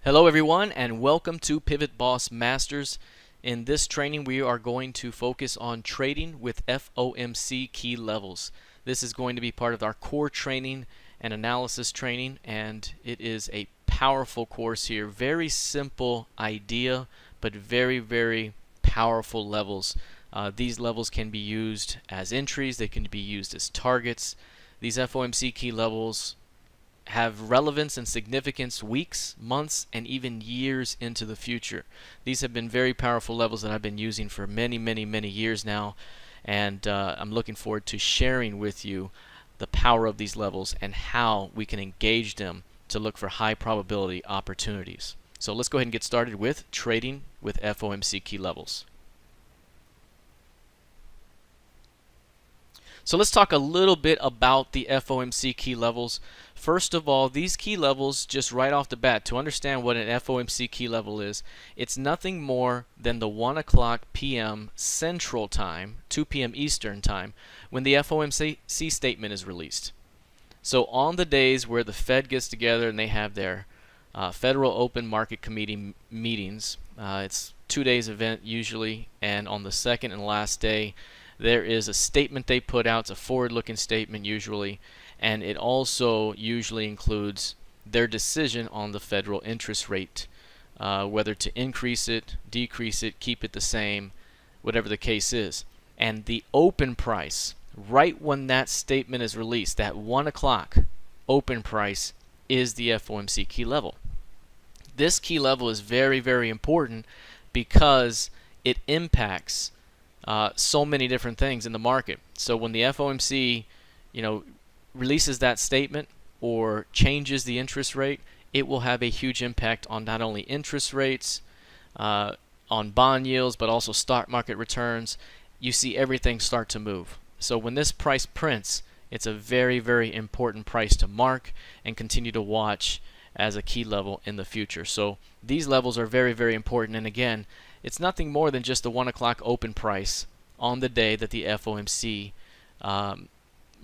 Hello everyone and welcome to Pivot Boss Masters. In this training we are going to focus on trading with FOMC key levels. This is going to be part of our core training and analysis training, and it is a powerful course here. Very simple idea but very powerful levels. These levels can be used as entries, they can be used as targets. These FOMC key levels have relevance and significance weeks, months, and even years into the future. These have been very powerful levels that I've been using for many years now, and I'm looking forward to sharing with you the power of these levels and how we can engage them to look for high probability opportunities. So let's go ahead and get started with trading with FOMC key levels. So let's talk a little bit about the FOMC key levels. First of all, these key levels, just right off the bat, to understand what an FOMC key level is, it's nothing more than the 1 o'clock p.m. Central Time, 2 p.m. Eastern Time, when the FOMC statement is released. So on the days where the Fed gets together and they have their Federal Open Market Committee meetings, it's 2 days event usually, and on the second and last day, there is a statement they put out. It's a forward-looking statement usually, and it also usually includes their decision on the federal interest rate, whether to increase it, decrease it, keep it the same, whatever the case is. And the open price, right when that statement is released, that 1 o'clock open price, is the FOMC key level. This key level is very important because it impacts so many different things in the market. So when the FOMC, releases that statement or changes the interest rate, it will have a huge impact on not only interest rates, on bond yields, but also stock market returns. You see everything start to move. So when this price prints, it's a very important price to mark and continue to watch as a key level in the future. So these levels are very important, and again, it's nothing more than just the 1 o'clock open price on the day that the FOMC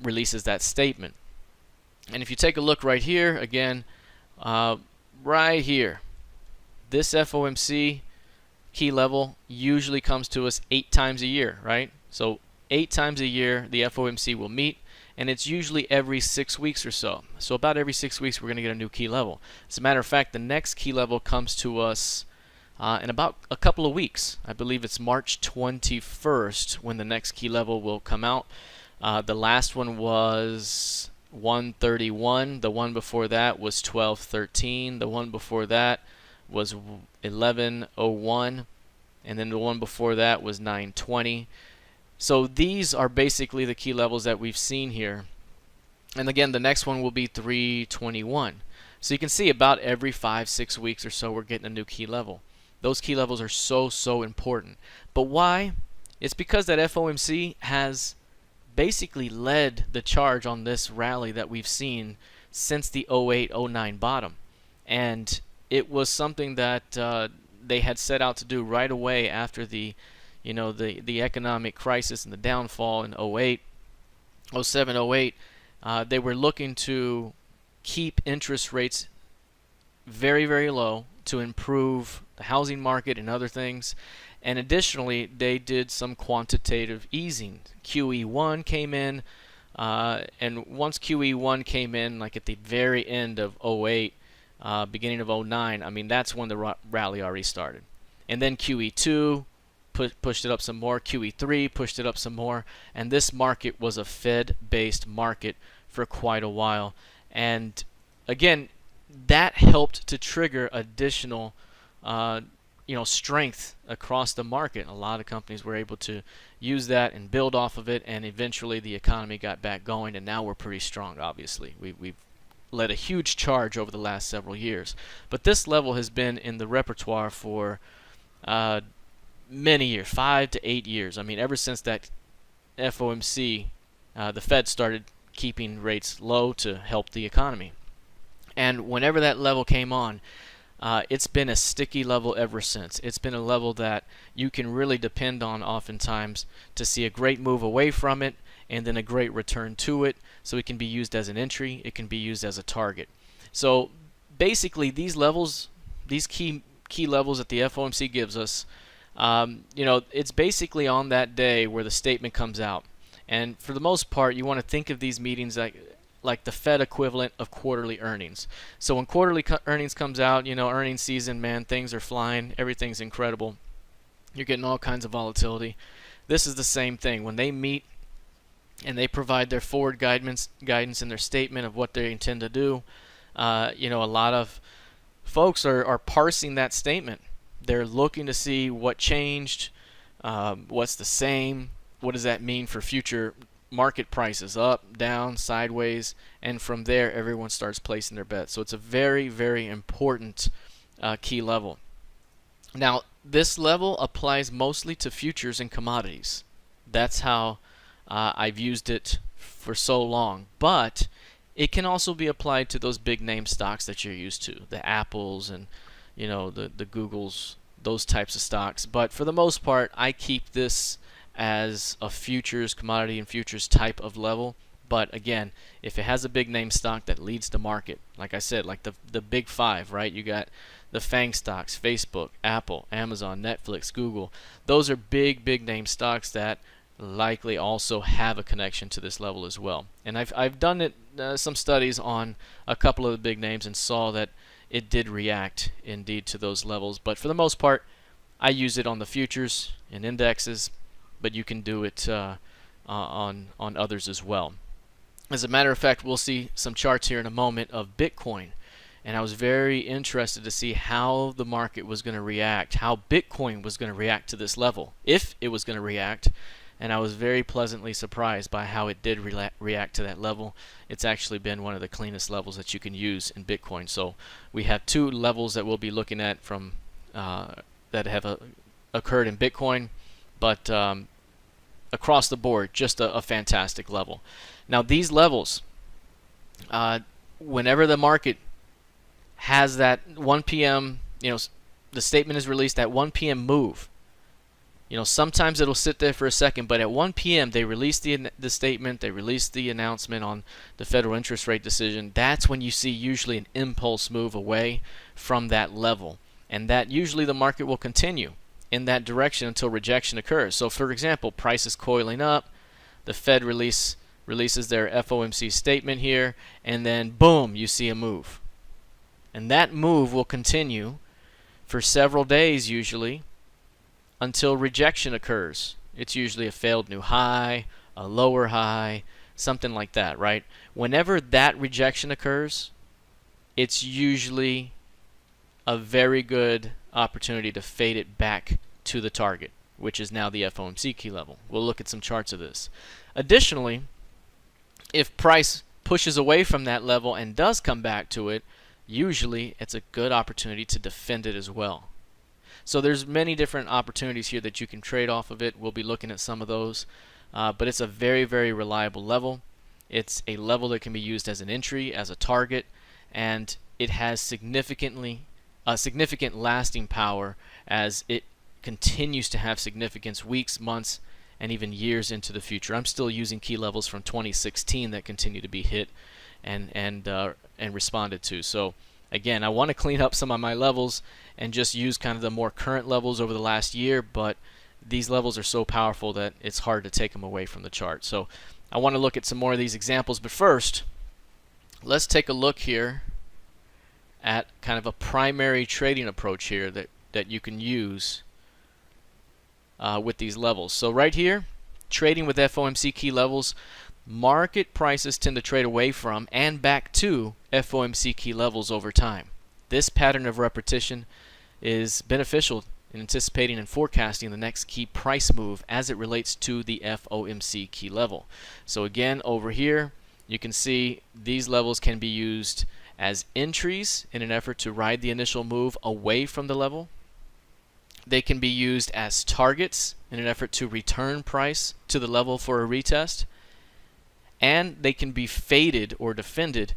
releases that statement. And if you take a look right here, again, right here, this FOMC key level usually comes to us 8 times a year, right? So 8 times a year the FOMC will meet, and it's usually every 6 weeks or so. So about every 6 weeks we're going to get a new key level. As a matter of fact, the next key level comes to us in about a couple of weeks. I believe it's March 21st when the next key level will come out. The last one was 131. The one before that was 1213. The one before that was 1101. And then the one before that was 920. So these are basically the key levels that we've seen here. And again, the next one will be 321. So you can see about every 5-6 weeks or so we're getting a new key level. Those key levels are so important. But why? It's because that FOMC has basically led the charge on this rally that we've seen since the 08-09 bottom. And it was something that they had set out to do right away after the economic crisis and the downfall in 07-08. They were looking to keep interest rates very low to improve the housing market and other things. And additionally, they did some quantitative easing. QE1 came in, and once QE1 came in, like at the very end of 08, beginning of 09, I mean, that's when the rally already started. And then QE2 pushed it up some more, QE3 pushed it up some more, and this market was a Fed-based market for quite a while. And again, that helped to trigger additional strength across the market. A lot of companies were able to use that and build off of it, and eventually the economy got back going, and now we're pretty strong. Obviously, we've led a huge charge over the last several years. But this level has been in the repertoire for many years, 5 to 8 years. I mean, ever since that FOMC, the Fed started keeping rates low to help the economy. And whenever that level came on, it's been a sticky level ever since. It's been a level that you can really depend on oftentimes to see a great move away from it and then a great return to it. So it can be used as an entry, it can be used as a target. So basically these levels, these key levels that the FOMC gives us, you know, it's basically on that day where the statement comes out. And for the most part, you want to think of these meetings like the Fed equivalent of quarterly earnings. So when quarterly earnings comes out, you know, earnings season, man, things are flying, everything's incredible. You're getting all kinds of volatility. This is the same thing. When they meet and they provide their forward guidance and their statement of what they intend to do, you know, a lot of folks are parsing that statement. They're looking to see what changed, what's the same, what does that mean for future market prices, up, down, sideways, and from there everyone starts placing their bets. So it's a very, very important key level. Now, this level applies mostly to futures and commodities. That's how I've used it for so long. But it can also be applied to those big name stocks that you're used to, the Apples and, you know, the Googles, those types of stocks. But for the most part, I keep this as a futures, commodity and futures type of level. But again, if it has a big name stock that leads the market, like I said, like the big five, right? You got the FANG stocks, Facebook, Apple, Amazon, Netflix, Google. Those are big name stocks that likely also have a connection to this level as well. And I've done it some studies on a couple of the big names and saw that it did react indeed to those levels. But for the most part, I use it on the futures and indexes, but you can do it on others as well. As a matter of fact, we'll see some charts here in a moment of Bitcoin. And I was very interested to see how the market was going to react, how Bitcoin was going to react to this level, if it was going to react. And I was very pleasantly surprised by how it did react to that level. It's actually been one of the cleanest levels that you can use in Bitcoin. So we have two levels that we'll be looking at from that have occurred in Bitcoin, but across the board, just a fantastic level. Now these levels, whenever the market has that 1 p.m., you know, the statement is released at 1 p.m. move. You know, sometimes it'll sit there for a second, but at 1 p.m. they release the statement, they release the announcement on the federal interest rate decision. That's when you see usually an impulse move away from that level. And that usually the market will continue in that direction until rejection occurs. So for example, prices coiling up, the Fed releases their FOMC statement here, and then boom, you see a move. And that move will continue for several days usually until rejection occurs. It's usually a failed new high, a lower high, something like that, right? Whenever that rejection occurs, it's usually a very good opportunity to fade it back to the target, which is now the FOMC key level. We'll look at some charts of this. Additionally, if price pushes away from that level and does come back to it, usually it's a good opportunity to defend it as well. So there's many different opportunities here that you can trade off of it. We'll be looking at some of those, but it's a very, very reliable level. It's a level that can be used as an entry, as a target, and it has significant lasting power as it continues to have significance weeks, months, and even years into the future. I'm still using key levels from 2016 that continue to be hit and responded to. So again, I want to clean up some of my levels and just use kind of the more current levels over the last year, but these levels are so powerful that it's hard to take them away from the chart. So I want to look at some more of these examples, but first, let's take a look here at kind of a primary trading approach here that you can use with these levels. So right here, trading with FOMC key levels, market prices tend to trade away from and back to FOMC key levels over time. This pattern of repetition is beneficial in anticipating and forecasting the next key price move as it relates to the FOMC key level. So again, over here, you can see these levels can be used as entries in an effort to ride the initial move away from the level. They can be used as targets in an effort to return price to the level for a retest. And they can be faded or defended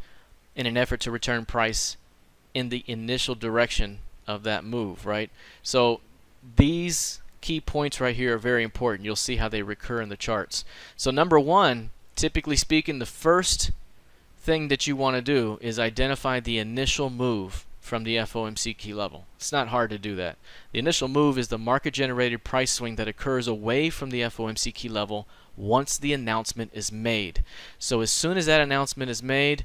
in an effort to return price in the initial direction of that move, right? So these key points right here are very important. You'll see how they recur in the charts. So number one, typically speaking, the first thing that you want to do is identify the initial move from the FOMC key level. It's not hard to do that. The initial move is the market-generated price swing that occurs away from the FOMC key level once the announcement is made. So as soon as that announcement is made,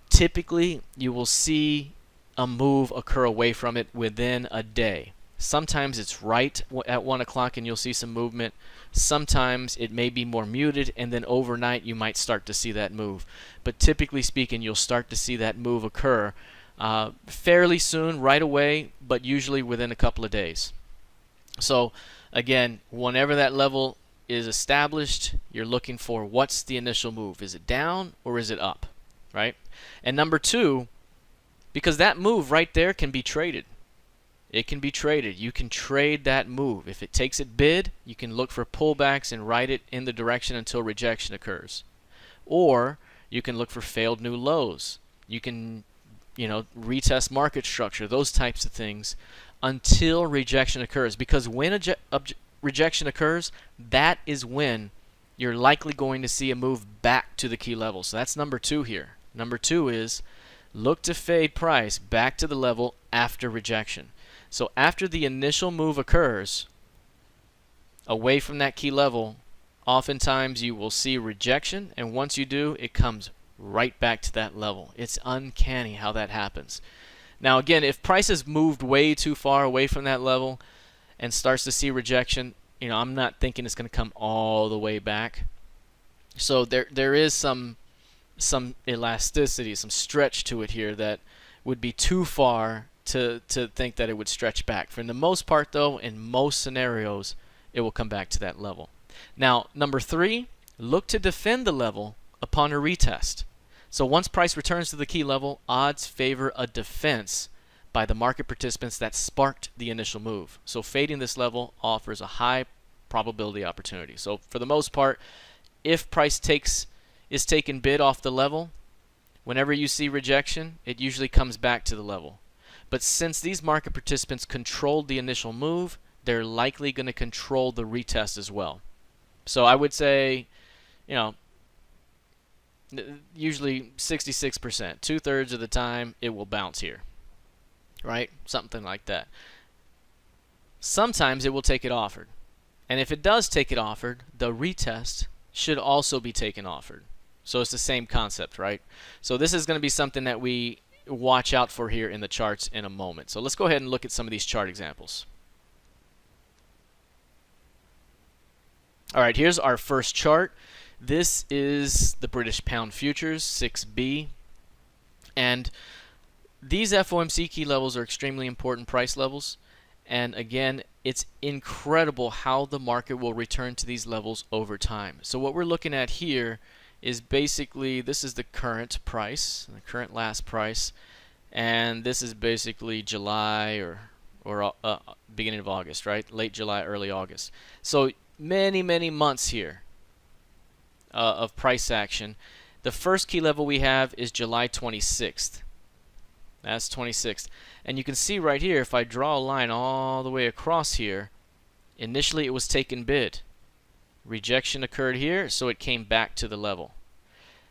typically you will see a move occur away from it within a day. Sometimes it's right at 1 o'clock and you'll see some movement. Sometimes it may be more muted, and then overnight you might start to see that move. But typically speaking, you'll start to see that move occur fairly soon, right away, but usually within a couple of days. So again, whenever that level is established, you're looking for what's the initial move. Is it down or is it up, right? And number two, because that move right there can be traded. It can be traded. You can trade that move. If it takes it bid, you can look for pullbacks and ride it in the direction until rejection occurs. Or you can look for failed new lows. You can, retest market structure, those types of things until rejection occurs. Because when rejection occurs, that is when you're likely going to see a move back to the key level. So that's number two here. Number two is look to fade price back to the level after rejection. So after the initial move occurs away from that key level, oftentimes you will see rejection, and once you do, it comes right back to that level. It's uncanny how that happens. Now again, if price has moved way too far away from that level and starts to see rejection, I'm not thinking it's going to come all the way back. So there is some elasticity, some stretch to it here that would be too far to think that it would stretch back. For the most part, though, in most scenarios, it will come back to that level. Now, number three, look to defend the level upon a retest. So once price returns to the key level, odds favor a defense by the market participants that sparked the initial move. So fading this level offers a high probability opportunity. So for the most part, if price is taken bid off the level, whenever you see rejection, it usually comes back to the level. But since these market participants controlled the initial move, they're likely going to control the retest as well. So I would say, usually 66%, 2/3 of the time it will bounce here, right? Something like that. Sometimes it will take it offered. And if it does take it offered, the retest should also be taken offered. So it's the same concept, right? So this is going to be something that we watch out for here in the charts in a moment. So let's go ahead and look at some of these chart examples. All right, here's our first chart. This is the British Pound Futures, 6B. And these FOMC key levels are extremely important price levels. And again, it's incredible how the market will return to these levels over time. So what we're looking at here is basically, this is the current price, the current last price, and this is basically July or beginning of August, right? Late July, early August. So many months here of price action. The first key level we have is July 26th. That's 26th. And you can see right here, if I draw a line all the way across here, initially it was taken bid. Rejection occurred here, so it came back to the level.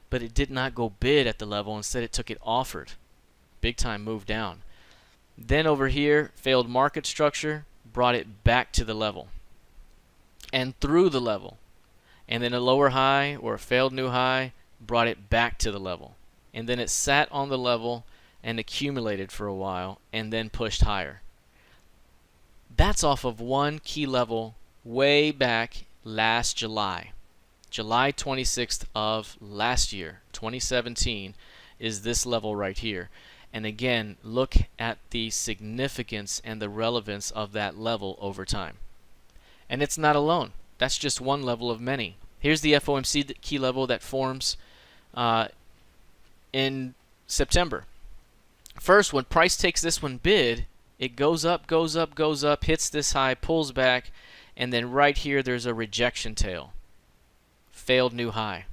But it did not go bid at the level. Instead, it took it offered. Big time move down. Then over here, failed market structure, brought it back to the level. And through the level. And then a lower high or a failed new high brought it back to the level. And then it sat on the level and accumulated for a while and then pushed higher. That's off of one key level way back last July. July 26th of last year, 2017, is this level right here. And again, look at the significance and the relevance of that level over time. And it's not alone. That's just one level of many. Here's the FOMC key level that forms in September. First, when price takes this one bid, it goes up, goes up, goes up, hits this high, pulls back, and then right here there's a rejection tail. Failed new high.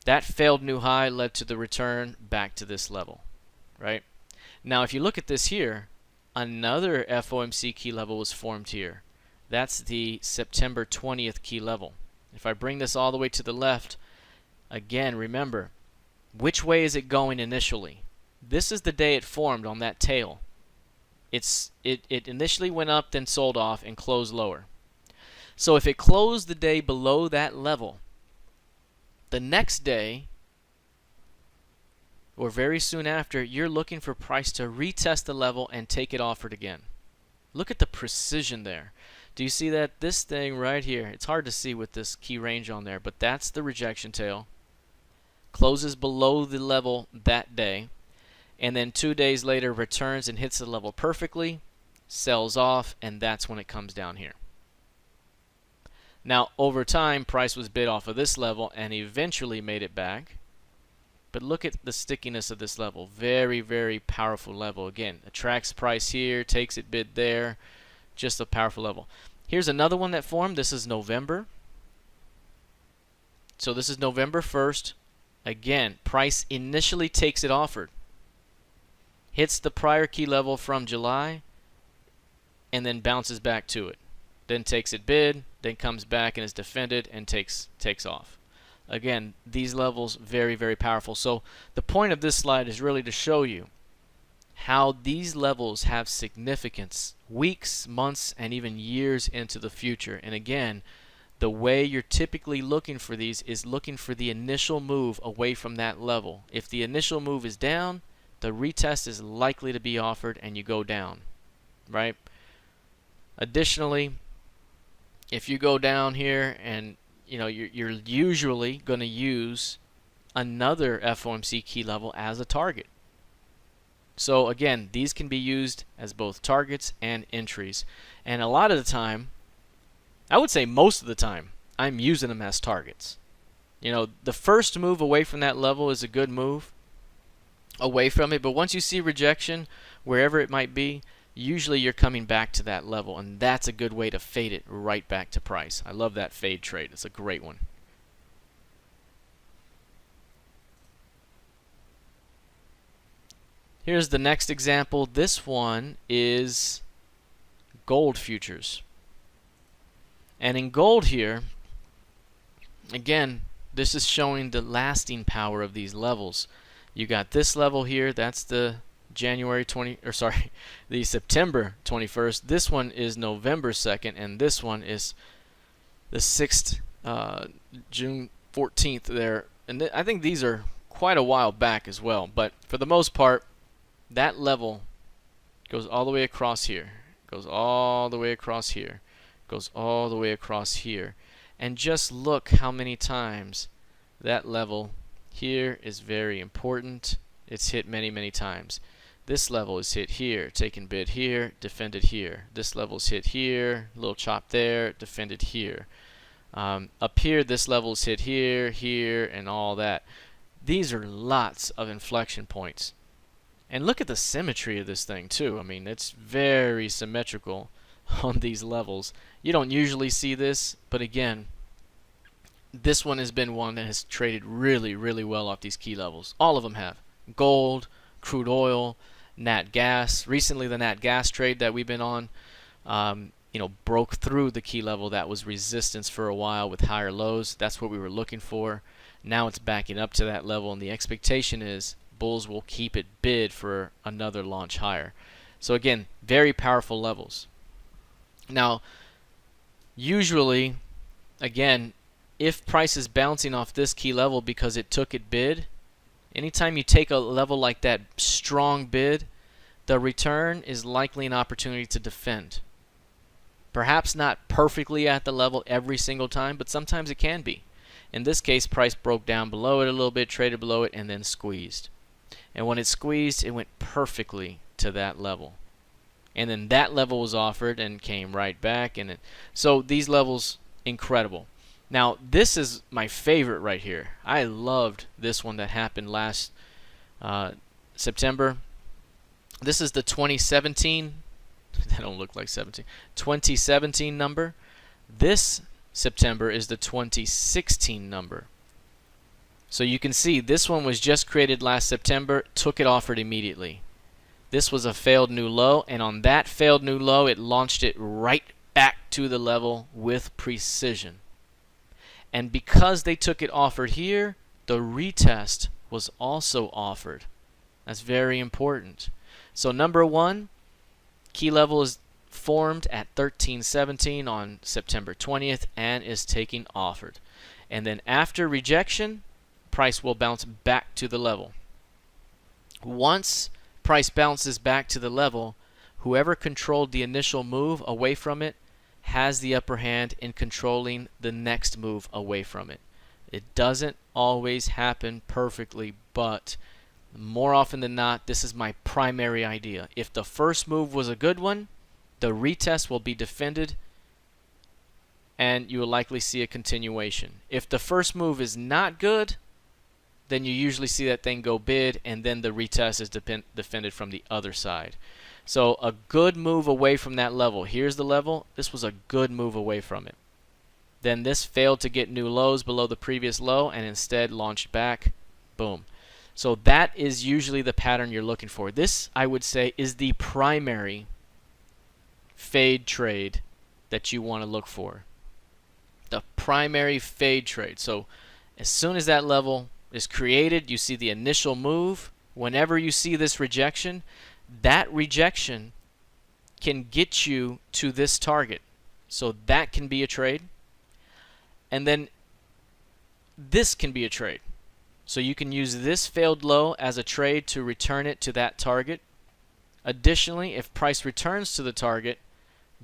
That failed new high led to the return back to this level, right? Now, if you look at this here, another FOMC key level was formed here. That's the September 20th key level. If I bring this all the way to the left, again, remember, which way is it going initially? This is the day it formed on that tail. It initially went up, then sold off and closed lower. So if it closed the day below that level, the next day or very soon after, you're looking for price to retest the level and take it offered again. Look at the precision there. Do you see that? This thing right here, it's hard to see with this key range on there, but that's the rejection tail. Closes below the level that day, and then 2 days later returns and hits the level perfectly, sells off, and that's when it comes down here. Now, over time, price was bid off of this level and eventually made it back. But look at the stickiness of this level. Very, very powerful level. Again, attracts price here, takes it bid there. Just a powerful level. Here's another one that formed. This is November. So this is November 1st. Again, price initially takes it offered. Hits the prior key level from July and then bounces back to it. Then takes it bid, then comes back and is defended and takes off. Again, these levels very, very powerful. So the point of this slide is really to show you how these levels have significance weeks, months, and even years into the future. And again, the way you're typically looking for these is looking for the initial move away from that level. If the initial move is down, the retest is likely to be offered and you go down, right? Additionally, if you go down here and you're usually going to use another FOMC key level as a target. So again, these can be used as both targets and entries. And a lot of the time, I would say most of the time, I'm using them as targets. The first move away from that level is a good move away from it, but once you see rejection, wherever it might be, usually you're coming back to that level, and that's a good way to fade it right back to price. I love that fade trade. It's a great one. Here's the next example. This one is gold futures. And in gold here, again, this is showing the lasting power of these levels. You got this level here, that's the the September 21st. This one is November 2nd, and this one is the 6th, June 14th there. And I think these are quite a while back as well. But for the most part, that level goes all the way across here, goes all the way across here, goes all the way across here. And just look how many times that level here is very important. It's hit many, many times. This level is hit here, taken bid here, defended here. This level is hit here, little chop there, defended here. Up here, this level is hit here, here, and all that. These are lots of inflection points. And look at the symmetry of this thing too. I mean, it's very symmetrical on these levels. You don't usually see this, but again, this one has been one that has traded really, really well off these key levels. All of them have. Gold, crude oil, nat gas. Recently, the nat gas trade that we've been on, broke through the key level that was resistance for a while with higher lows. That's what we were looking for. Now it's backing up to that level, and the expectation is bulls will keep it bid for another launch higher. So again, very powerful levels. Now, usually, again, if price is bouncing off this key level because it took it bid, anytime you take a level like that strong bid, the return is likely an opportunity to defend. Perhaps not perfectly at the level every single time, but sometimes it can be. In this case, price broke down below it a little bit, traded below it, and then squeezed. And when it squeezed, it went perfectly to that level. And then that level was offered and came right back. So these levels, incredible. Now, this is my favorite right here. I loved this one that happened last September. This is the 2017. That don't look like 17. 2017 number. This September is the 2016 number. So you can see this one was just created last September, took it offered immediately. This was a failed new low, and on that failed new low, it launched it right back to the level with precision. And because they took it offered here, the retest was also offered. That's very important. So number one, key level is formed at 1317 on September 20th and is taking offered. And then after rejection, price will bounce back to the level. Once price bounces back to the level, whoever controlled the initial move away from it has the upper hand in controlling the next move away from it. It doesn't always happen perfectly, but more often than not, this is my primary idea. If the first move was a good one, the retest will be defended and you will likely see a continuation. If the first move is not good, then you usually see that thing go bid and then the retest is defended from the other side. So a good move away from that level. Here's the level. This was a good move away from it. Then this failed to get new lows below the previous low and instead launched back. Boom. So that is usually the pattern you're looking for. This, I would say, is the primary fade trade that you want to look for. The primary fade trade. So as soon as that level is created, you see the initial move. Whenever you see this rejection, that rejection can get you to this target. So that can be a trade. And then this can be a trade. So you can use this failed low as a trade to return it to that target. Additionally, if price returns to the target,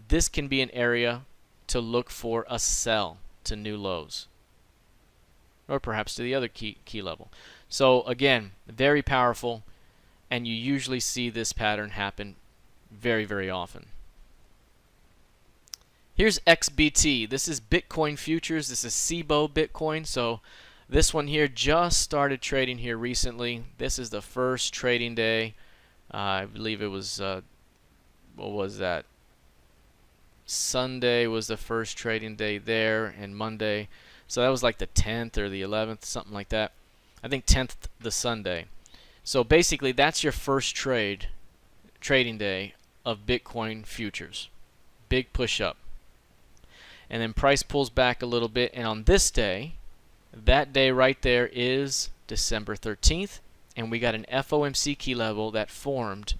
this can be an area to look for a sell to new lows. Or perhaps to the other key level. So again, very powerful, and you usually see this pattern happen very, very often. Here's XBT. This is Bitcoin futures. This is SIBO Bitcoin. So this one here just started trading here recently. This is the first trading day. I believe it was, what was that? Sunday was the first trading day there, and Monday. So that was like the 10th or the 11th, something like that. I think 10th the Sunday. So basically that's your first trading day of Bitcoin futures. Big push up. And then price pulls back a little bit, and on this day, that day right there is December 13th, and we got an FOMC key level that formed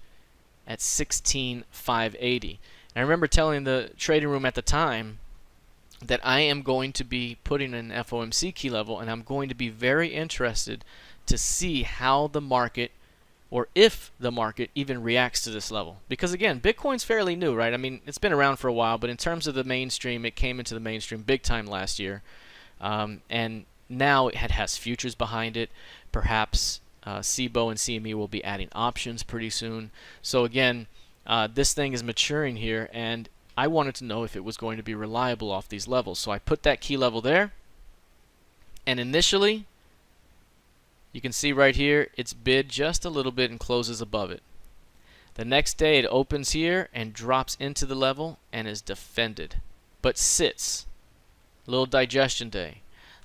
at 16,580. And I remember telling the trading room at the time that I am going to be putting an FOMC key level, and I'm going to be very interested to see how the market, or if the market even reacts to this level. Because again, Bitcoin's fairly new, right? I mean, it's been around for a while, but in terms of the mainstream, it came into the mainstream big time last year. And now it has futures behind it. Perhaps SIBO and CME will be adding options pretty soon. So again, this thing is maturing here, and I wanted to know if it was going to be reliable off these levels. So I put that key level there, and initially, you can see right here, it's bid just a little bit and closes above it. The next day it opens here and drops into the level and is defended, but sits. Little digestion day.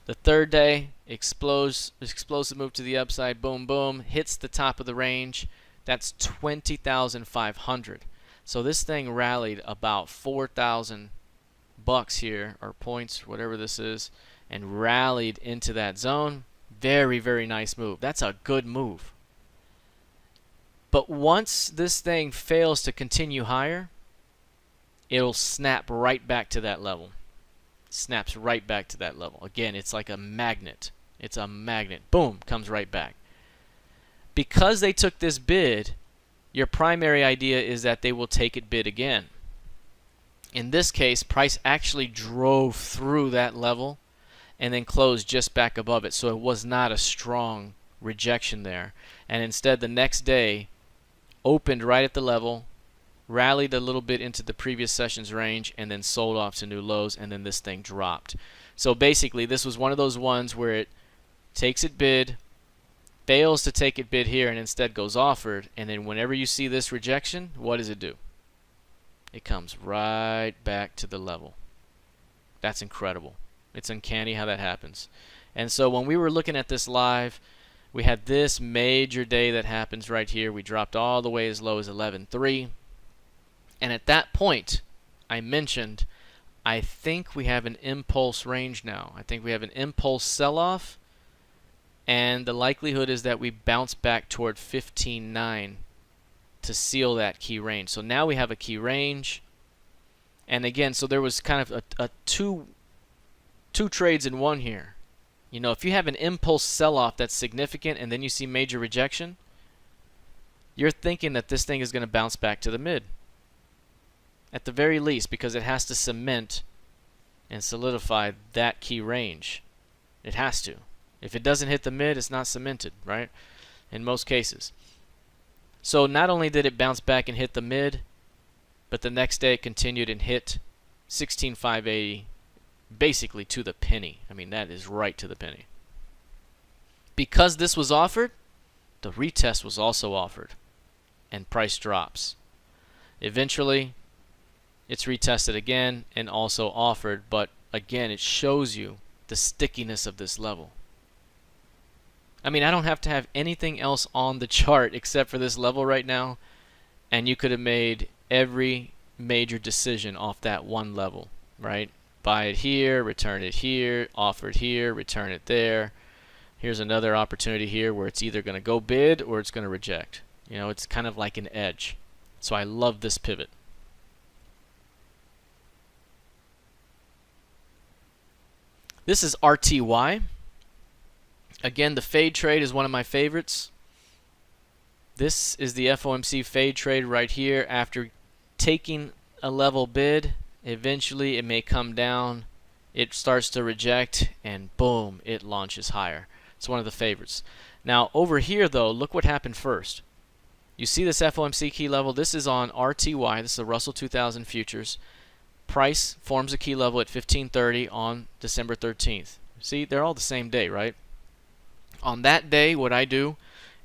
The third day, explosive move to the upside, boom, boom, hits the top of the range. That's 20,500. So this thing rallied about 4,000 bucks here, or points, whatever this is, and rallied into that zone. Very, very nice move. That's a good move. But once this thing fails to continue higher, it'll snap right back to that level. Snaps right back to that level. Again, it's like a magnet. It's a magnet. Boom, comes right back. Because they took this bid, your primary idea is that they will take it bid again. In this case, price actually drove through that level and then closed just back above it. So it was not a strong rejection there. And instead, the next day, opened right at the level, rallied a little bit into the previous session's range, and then sold off to new lows, and then this thing dropped. So basically, this was one of those ones where it takes it bid, fails to take it bid here, and instead goes offered. And then whenever you see this rejection, what does it do? It comes right back to the level. That's incredible. It's uncanny how that happens. And so when we were looking at this live, we had this major day that happens right here. We dropped all the way as low as 11.3. And at that point, I mentioned, I think we have an impulse range now. I think we have an impulse sell-off and the likelihood is that we bounce back toward 15.9 to seal that key range. So now we have a key range, and again, so there was kind of a two trades in one here. You know, if you have an impulse sell-off that's significant and then you see major rejection, you're thinking that this thing is going to bounce back to the mid at the very least, because it has to cement and solidify that key range. It has to. If it doesn't hit the mid, it's not cemented, right? In most cases. So not only did it bounce back and hit the mid, but the next day it continued and hit 16,580 basically to the penny. I mean, that is right to the penny. Because this was offered, the retest was also offered, and price drops. Eventually, it's retested again and also offered, but again, it shows you the stickiness of this level. I mean, I don't have to have anything else on the chart except for this level right now, and you could have made every major decision off that one level, right? Buy it here, return it here, offer it here, return it there. Here's another opportunity here where it's either going to go bid or it's going to reject. You know, it's kind of like an edge. So I love this pivot. This is RTY. Again, the fade trade is one of my favorites. This is the FOMC fade trade right here. After taking a level bid, eventually it may come down. It starts to reject, and boom, it launches higher. It's one of the favorites. Now, over here, though, look what happened first. You see this FOMC key level? This is on RTY. This is the Russell 2000 futures. Price forms a key level at 15:30 on December 13th. See, they're all the same day, right? On that day, what I do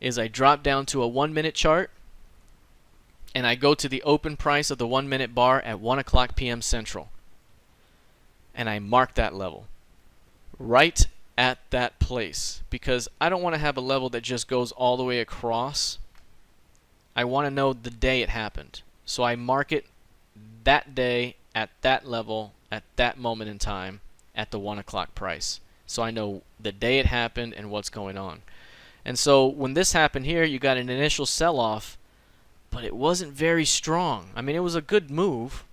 is I drop down to a 1-minute chart, and I go to the open price of the 1-minute bar at 1 o'clock p.m. Central. And I mark that level right at that place, because I don't want to have a level that just goes all the way across. I want to know the day it happened. So I mark it that day at that level at that moment in time at the 1 o'clock price. So I know the day it happened and what's going on. And so when this happened here, you got an initial sell-off, but it wasn't very strong. I mean, it was a good move,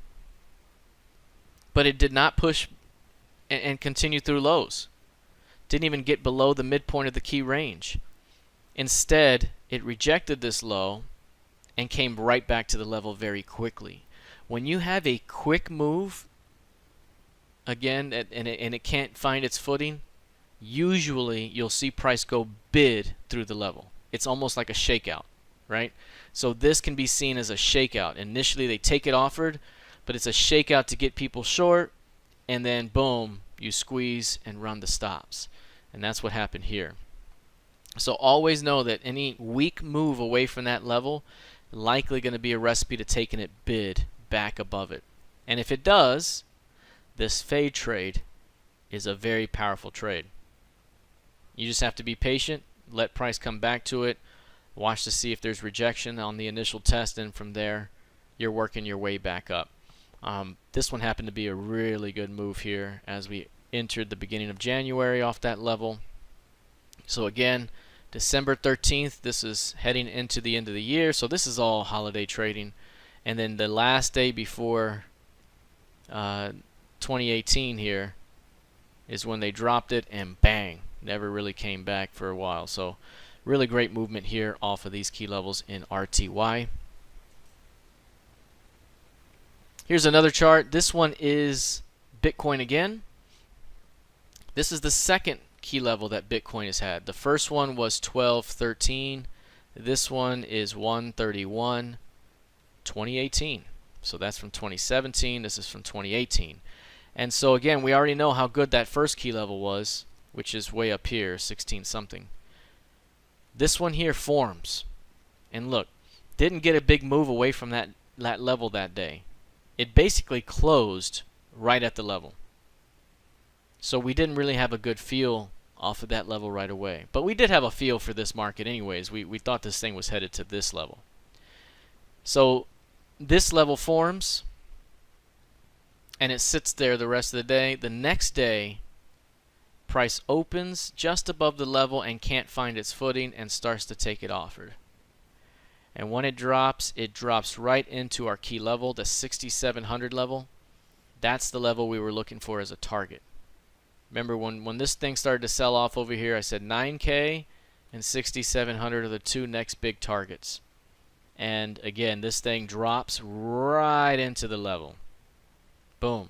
but it did not push and continue through lows. Didn't even get below the midpoint of the key range. Instead, it rejected this low and came right back to the level very quickly. When you have a quick move, again, and it can't find its footing, usually you'll see price go bid through the level. It's almost like a shakeout, right? So this can be seen as a shakeout. Initially they take it offered, but it's a shakeout to get people short, and then boom, you squeeze and run the stops. And that's what happened here. So always know that any weak move away from that level likely going to be a recipe to taking it bid back above it. And if it does, this fade trade is a very powerful trade. You just have to be patient, let price come back to it, watch to see if there's rejection on the initial test, and from there you're working your way back up. This one happened to be a really good move here as we entered the beginning of January off that level. So again, December 13th, this is heading into the end of the year, so this is all holiday trading. And then the last day before 2018 here is when they dropped it, and bang, never really came back for a while. So really great movement here off of these key levels in RTY. Here's another chart. This one is Bitcoin again. This is the second key level that Bitcoin has had. The first one was 12.13. This one is 131, 2018. So that's from 2017. This is from 2018. And so again, we already know how good that first key level was, which is way up here, 16 something. This one here forms. And look, didn't get a big move away from that level that day. It basically closed right at the level. So we didn't really have a good feel off of that level right away. But we did have a feel for this market anyways. We thought this thing was headed to this level. So this level forms, and it sits there the rest of the day. The next day, Price opens just above the level and can't find its footing and starts to take it offered. And when it drops right into our key level, the 6,700 level. That's the level we were looking for as a target. Remember when this thing started to sell off over here, I said 9K and 6,700 are the two next big targets. And again, this thing drops right into the level. Boom.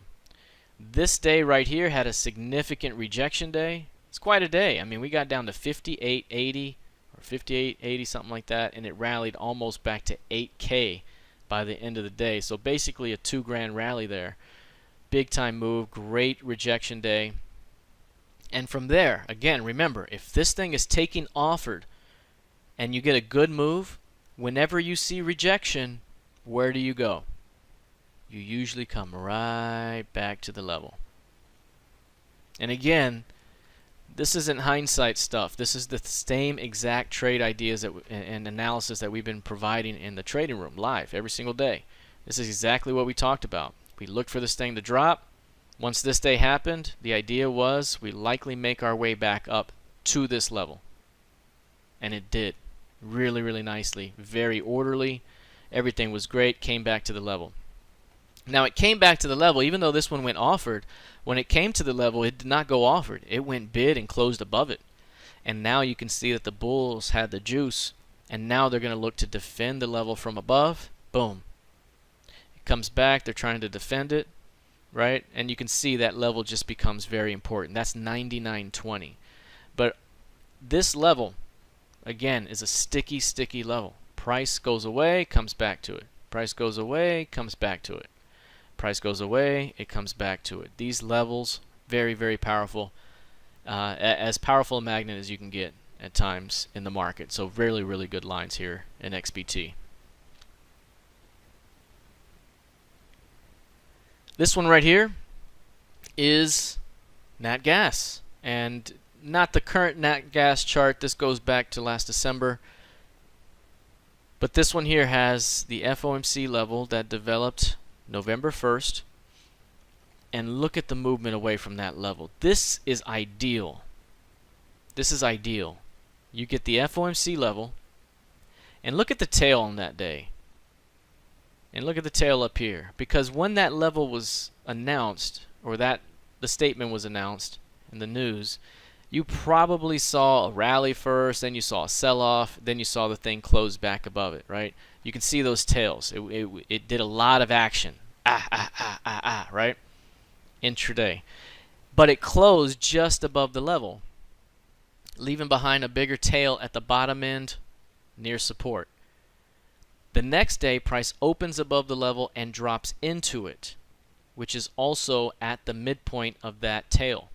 This day right here had a significant rejection day. It's quite a day. I mean, we got down to 58.80 or 58.80, something like that, and it rallied almost back to 8K by the end of the day. So basically a $2,000 rally there. Big time move, great rejection day. And from there, again, remember, if this thing is taking offered and you get a good move, whenever you see rejection, where do you go? You usually come right back to the level. And again, this isn't hindsight stuff. This is the same exact trade ideas and analysis that we've been providing in the trading room live every single day. This is exactly what we talked about. We looked for this thing to drop. Once this day happened, the idea was we likely make our way back up to this level. And it did. Really, really nicely. Very orderly. Everything was great. Came back to the level. Now it came back to the level, even though this one went offered. When it came to the level, it did not go offered. It went bid and closed above it. And now you can see that the bulls had the juice. And now they're going to look to defend the level from above. Boom. Comes back, they're trying to defend it, right? And you can see that level just becomes very important. That's 99.20. But this level, again, is a sticky, sticky level. Price goes away, comes back to it. Price goes away, comes back to it. Price goes away, it comes back to it. These levels, very, very powerful. As powerful a magnet as you can get at times in the market. So really, really good lines here in XBT. This one right here is nat gas, and not the current nat gas chart. This goes back to last December. But this one here has the FOMC level that developed November 1st. And look at the movement away from that level. This is ideal. This is ideal. You get the FOMC level, and look at the tail on that day. And look at the tail up here, because when that level was announced, or the statement was announced in the news, you probably saw a rally first, then you saw a sell-off, then you saw the thing close back above it, right? You can see those tails. It did a lot of action. Right? Intraday. But it closed just above the level, leaving behind a bigger tail at the bottom end near support. The next day, price opens above the level and drops into it, which is also at the midpoint of that tail.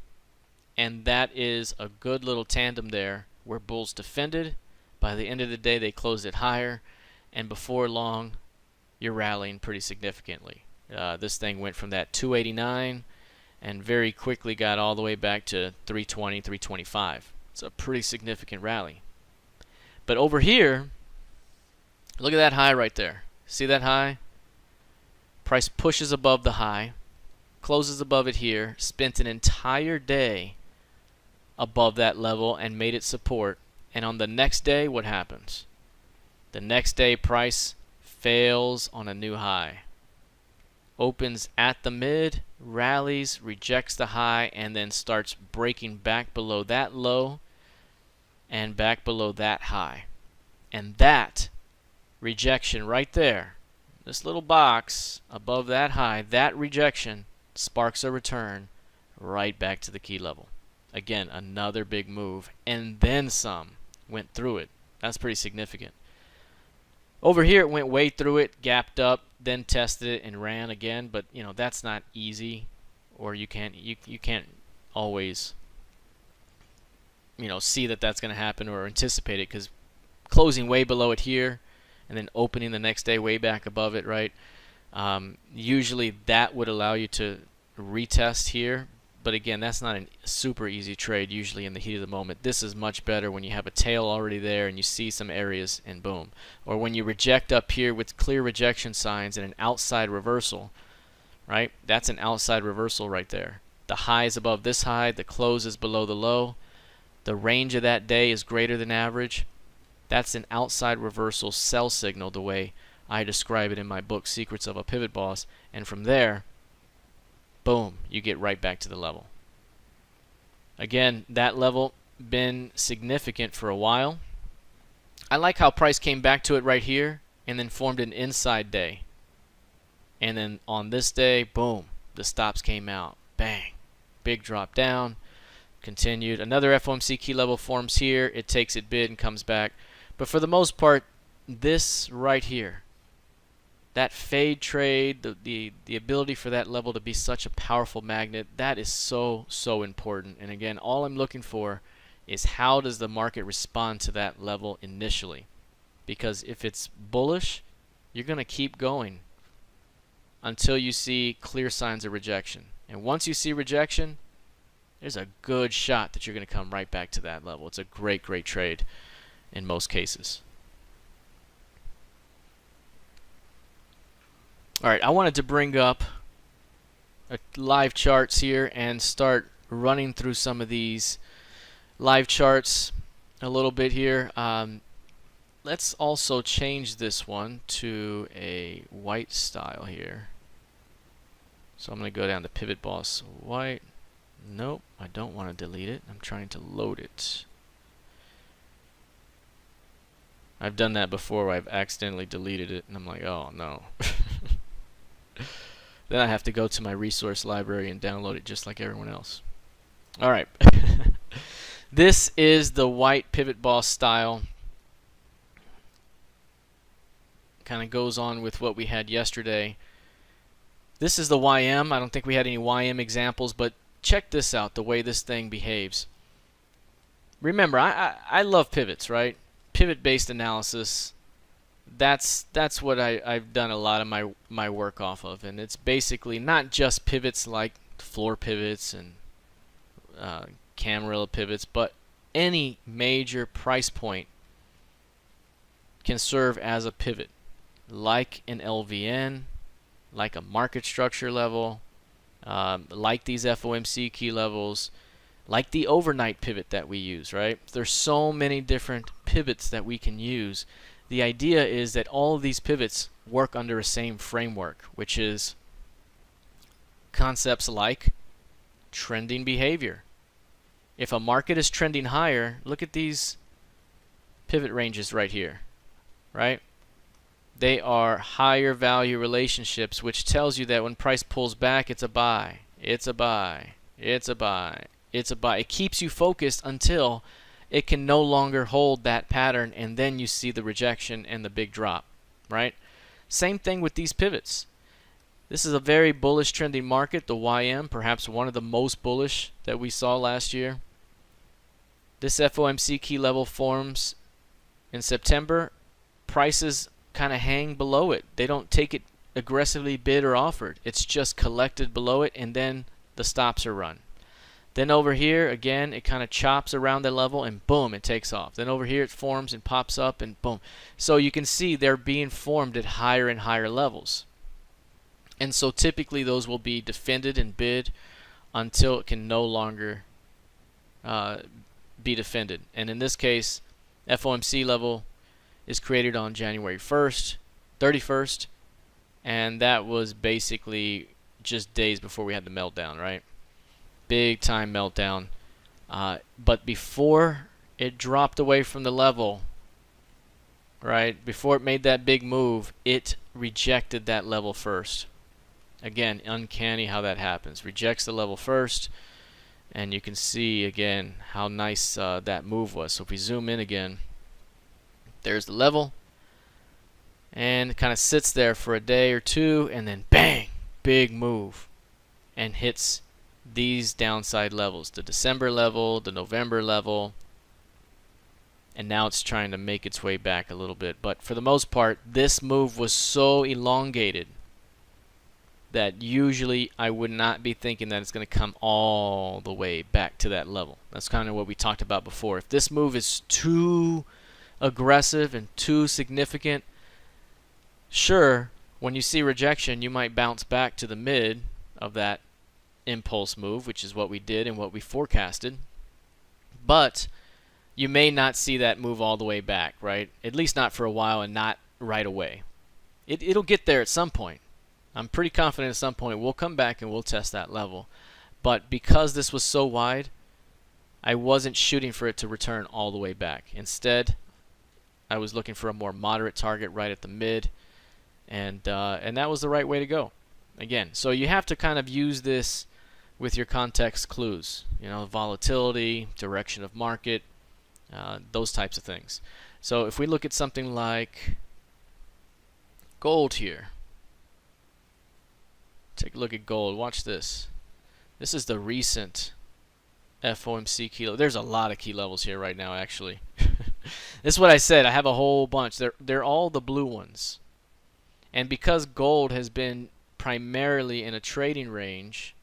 And that is a good little tandem there where bulls defended. By the end of the day, they closed it higher. And before long, you're rallying pretty significantly. This thing went from that 289 and very quickly got all the way back to 320, 325. It's a pretty significant rally. But over here, look at that high right there. See that high? Price pushes above the high, closes above it here, spent an entire day above that level and made it support. And on the next day, what happens? The next day, price fails on a new high. Opens at the mid, rallies, rejects the high, and then starts breaking back below that low and back below that high. And that rejection right there, this little box above that high, that rejection sparks a return right back to the key level. Again, another big move, and then some. Went through it. That's pretty significant. Over here, it went way through it, gapped up, then tested it and ran again. But you know that's not easy, or you can't always see that that's going to happen or anticipate it, because closing way below it here and then opening the next day way back above it, right? Usually that would allow you to retest here. But again, that's not a super easy trade usually in the heat of the moment. This is much better when you have a tail already there and you see some areas and boom. Or when you reject up here with clear rejection signs and an outside reversal, right? That's an outside reversal right there. The high is above this high, the close is below the low. The range of that day is greater than average. That's an outside reversal sell signal, the way I describe it in my book, Secrets of a Pivot Boss. And from there, boom, you get right back to the level. Again, that level been significant for a while. I like how price came back to it right here and then formed an inside day. And then on this day, boom, the stops came out. Bang. Big drop down. Continued. Another FOMC key level forms here. It takes it bid and comes back. But for the most part, this right here, that fade trade, the ability for that level to be such a powerful magnet, that is so important. And again, all I'm looking for is how does the market respond to that level initially. Because if it's bullish, you're going to keep going until you see clear signs of rejection. And once you see rejection, there's a good shot that you're going to come right back to that level. It's a great trade in most cases. Alright, I wanted to bring up live charts here and start running through some of these live charts a little bit here. Let's also change this one to a white style here. So I'm going to go down to Pivot Boss White. Nope, I don't want to delete it. I'm trying to load it. I've done that before where I've accidentally deleted it and I'm like, oh no. Then I have to go to my resource library and download it just like everyone else. Alright. This is the white Pivot Boss style. Kind of goes on with what we had yesterday. This is the YM. I don't think we had any YM examples, but check this out, the way this thing behaves. Remember, I love pivots, right? Pivot-based analysis. That's what I've done a lot of my work off of, and it's basically not just pivots like floor pivots and Camarilla pivots, but any major price point can serve as a pivot, like an LVN, like a market structure level, like these FOMC key levels, like the overnight pivot that we use, right? There's so many different pivots that we can use. The idea is that all of these pivots work under a same framework, which is concepts like trending behavior. If a market is trending higher, look at these pivot ranges right here, right? They are higher value relationships, which tells you that when price pulls back, it's a buy, it's a buy, it's a buy, it's a buy. It keeps you focused until it can no longer hold that pattern, and then you see the rejection and the big drop, right? Same thing with these pivots. This is a very bullish trending market, the YM, perhaps one of the most bullish that we saw last year. This FOMC key level forms in September. Prices kind of hang below it. They don't take it aggressively bid or offered. It's just collected below it, and then the stops are run. Then over here, again, it kind of chops around the level and boom, it takes off. Then over here it forms and pops up and boom. So you can see they're being formed at higher and higher levels. And so typically those will be defended and bid until it can no longer be defended. And in this case, FOMC level is created on January 1st, 31st, and that was basically just days before we had the meltdown, right? Big time meltdown. But before it dropped away from the level, right, before it made that big move, it rejected that level first. Again, uncanny how that happens. Rejects the level first, and you can see again how nice that move was. So if we zoom in again, there's the level, and it kind of sits there for a day or two, and then bang, big move, and hits these downside levels, the December level, the November level, and now it's trying to make its way back a little bit. But for the most part, this move was so elongated that usually I would not be thinking that it's going to come all the way back to that level. That's kind of what we talked about before. If this move is too aggressive and too significant, sure, when you see rejection, you might bounce back to the mid of that impulse move, which is what we did and what we forecasted. But you may not see that move all the way back, right? At least not for a while and not right away. It'll get there at some point. I'm pretty confident at some point we'll come back and we'll test that level. But because this was so wide, I wasn't shooting for it to return all the way back. Instead, I was looking for a more moderate target right at the mid, and that was the right way to go. Again, so you have to kind of use this with your context clues. You know, volatility, direction of market, those types of things. So if we look at something like gold here, take a look at gold. Watch this. This is the recent FOMC key level. There's a lot of key levels here right now, actually. This is what I said. I have a whole bunch. They're all the blue ones. And because gold has been primarily in a trading range,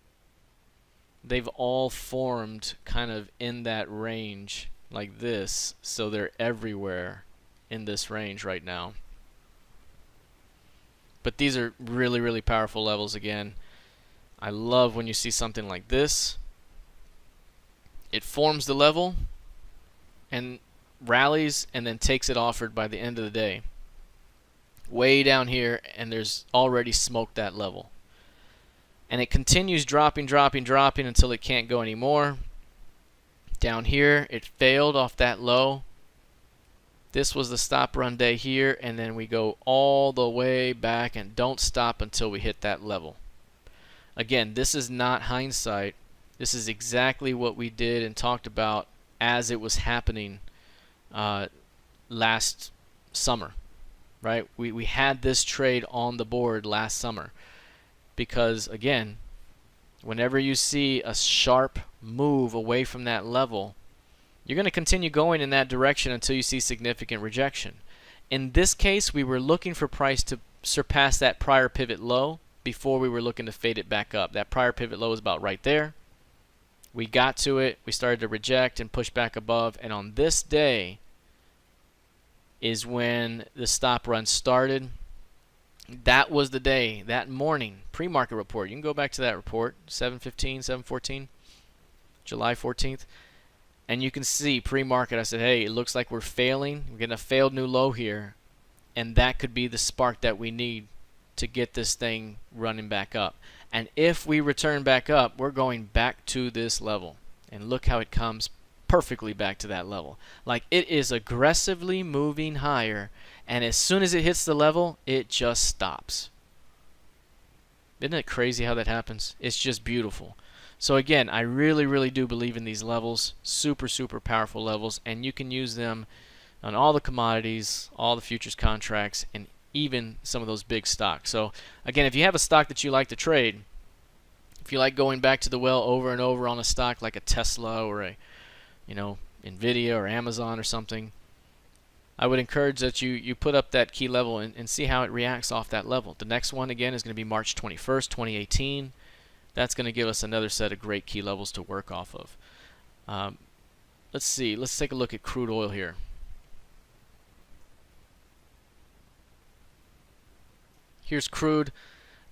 they've all formed kind of in that range like this. So they're everywhere in this range right now. But these are really, really powerful levels again. I love when you see something like this. It forms the level and rallies and then takes it offered by the end of the day. Way down here, and there's already smoked that level. And it continues dropping, dropping, dropping until it can't go anymore. Down here, it failed off that low. This was the stop run day here, and then we go all the way back and don't stop until we hit that level. Again, this is not hindsight. This is exactly what we did and talked about as it was happening last summer, right? We had this trade on the board last summer because, again, whenever you see a sharp move away from that level, you're going to continue going in that direction until you see significant rejection. In this case, we were looking for price to surpass that prior pivot low before we were looking to fade it back up. That prior pivot low is about right there. We got to it, we started to reject and push back above, and on this day is when the stop run started. That was the day, that morning, pre-market report. You can go back to that report, 7:15, 7:14, July 14th, and you can see pre-market. I said, hey, it looks like we're failing. We're getting a failed new low here, and that could be the spark that we need to get this thing running back up. And if we return back up, we're going back to this level. And look how it comes perfectly back to that level. Like, it is aggressively moving higher, and as soon as it hits the level, it just stops. Isn't it crazy how that happens? It's just beautiful. So again, I really, really do believe in these levels. Super, super powerful levels, and you can use them on all the commodities, all the futures contracts, and even some of those big stocks. So again, if you have a stock that you like to trade, if you like going back to the well over and over on a stock like a Tesla or a, you know, Nvidia or Amazon or something, I would encourage that you put up that key level and see how it reacts off that level. The next one again is going to be March 21st, 2018. That's going to give us another set of great key levels to work off of. Let's see. Let's take a look at crude oil here. Here's crude.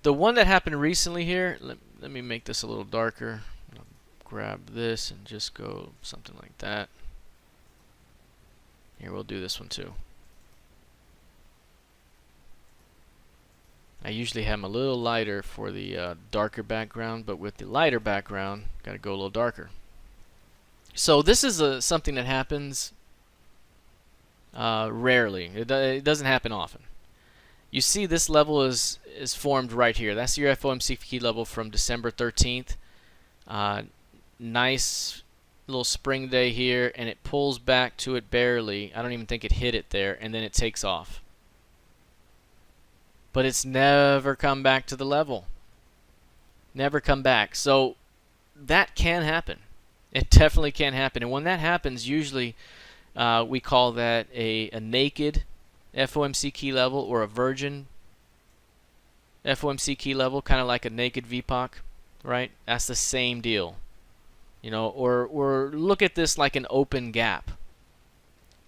The one that happened recently here, let me make this a little darker. I'll grab this and just go something like that. Here, we'll do this one too. I usually have them a little lighter for the darker background, but with the lighter background, got to go a little darker. So this is something that happens rarely. It doesn't happen often. You see this level is formed right here. That's your FOMC key level from December 13th. Nice little spring day here, and it pulls back to it barely. I don't even think it hit it there, and then it takes off. But it's never come back to the level. Never come back. So that can happen. It definitely can happen. And when that happens, usually we call that a naked FOMC key level or a virgin FOMC key level, kind of like a naked VPOC, right? That's the same deal. You know, or look at this like an open gap.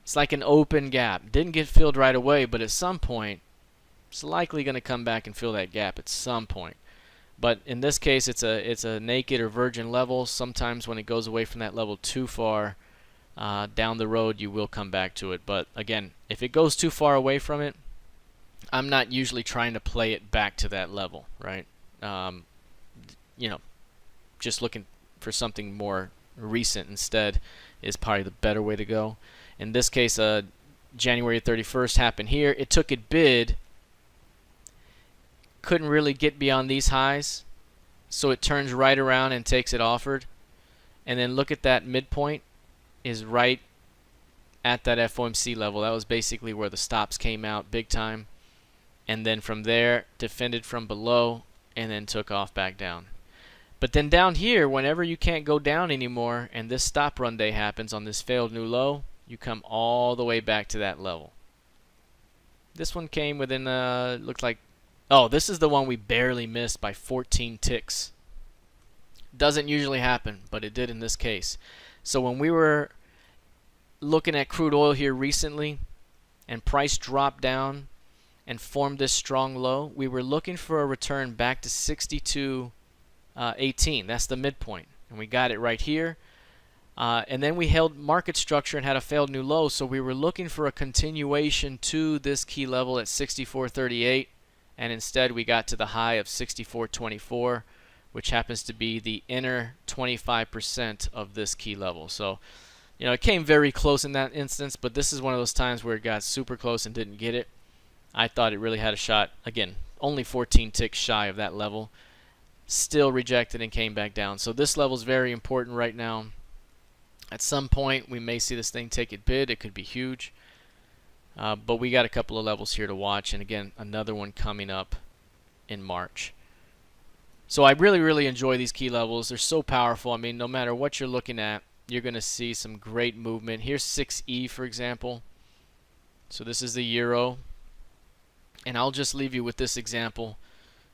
It's like an open gap. Didn't get filled right away, but at some point, it's likely going to come back and fill that gap at some point. But in this case, it's a naked or virgin level. Sometimes when it goes away from that level too far down the road, you will come back to it. But again, if it goes too far away from it, I'm not usually trying to play it back to that level, right? You know, just looking for something more recent instead is probably the better way to go. In this case, January 31st happened here. It took it bid, couldn't really get beyond these highs, so it turns right around and takes it offered. And then look at that midpoint is right at that FOMC level. That was basically where the stops came out big time. And then from there, defended from below and then took off back down. But then down here, whenever you can't go down anymore and this stop run day happens on this failed new low, you come all the way back to that level. This one came within, looked like, oh, this is the one we barely missed by 14 ticks. Doesn't usually happen, but it did in this case. So when we were looking at crude oil here recently and price dropped down and formed this strong low, we were looking for a return back to 62.18. That's the midpoint, and we got it right here. And then we held market structure and had a failed new low, so we were looking for a continuation to this key level at 64.38, and instead we got to the high of 64.24, which happens to be the inner 25% of this key level. So, you know, it came very close in that instance, but this is one of those times where it got super close and didn't get it. I thought it really had a shot. Again, only 14 ticks shy of that level. Still rejected and came back down. So this level is very important right now. At some point, we may see this thing take it bid. It could be huge. But we got a couple of levels here to watch. And again, another one coming up in March. So I really, really enjoy these key levels. They're so powerful. I mean, no matter what you're looking at, you're going to see some great movement. Here's 6E, for example. So this is the euro. And I'll just leave you with this example,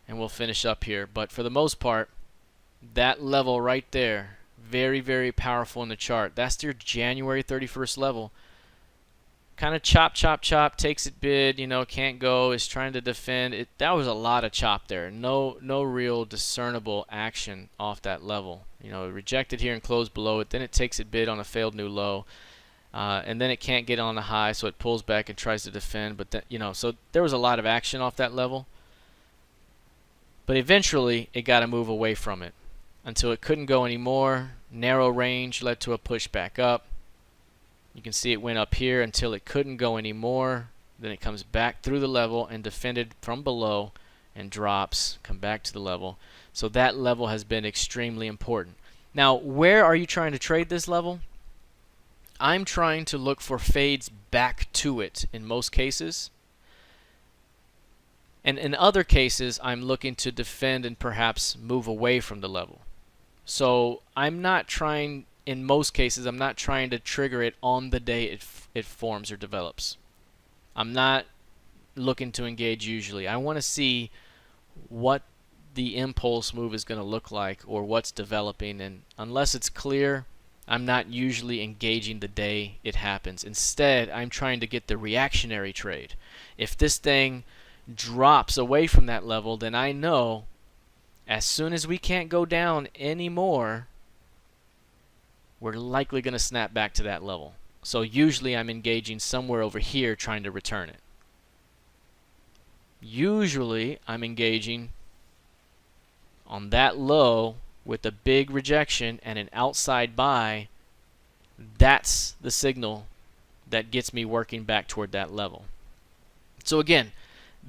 and we'll finish up here. But for the most part, that level right there, very, very powerful in the chart. That's your January 31st level. Kind of chop, chop, chop, takes it bid, you know, can't go, is trying to defend. That was a lot of chop there. No real discernible action off that level. You know, rejected here and closed below it. Then it takes it bid on a failed new low. And then it can't get on the high, so it pulls back and tries to defend. But you know, so there was a lot of action off that level. But eventually, it got to move away from it until it couldn't go anymore. Narrow range led to a push back up. You can see it went up here until it couldn't go anymore. Then it comes back through the level and defended from below and drops, come back to the level. So that level has been extremely important. Now, where are you trying to trade this level? I'm trying to look for fades back to it in most cases. And in other cases, I'm looking to defend and perhaps move away from the level. So I'm not trying, in most cases, I'm not trying to trigger it on the day it forms or develops. I'm not looking to engage usually. I want to see what the impulse move is going to look like or what's developing. And unless it's clear, I'm not usually engaging the day it happens. Instead, I'm trying to get the reactionary trade. If this thing drops away from that level, then I know as soon as we can't go down anymore, we're likely going to snap back to that level. So usually I'm engaging somewhere over here trying to return it. Usually I'm engaging on that low with a big rejection and an outside buy. That's the signal that gets me working back toward that level. So again,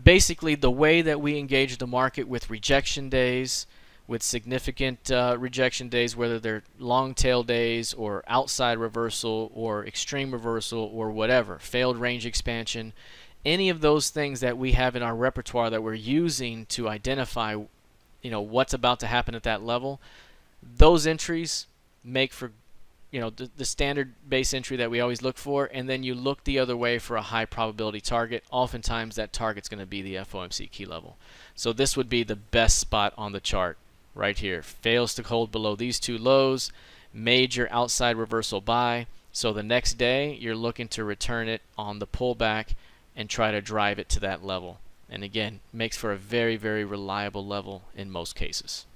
basically the way that we engage the market with rejection days, with significant rejection days, whether they're long tail days or outside reversal or extreme reversal or whatever, failed range expansion, any of those things that we have in our repertoire that we're using to identify, you know, what's about to happen at that level, those entries make for, you know, the standard base entry that we always look for, and then you look the other way for a high probability target. Oftentimes that target's going to be the FOMC key level. So this would be the best spot on the chart right here. Fails to hold below these two lows, major outside reversal buy. So the next day you're looking to return it on the pullback and try to drive it to that level. And again, makes for a very, very reliable level in most cases.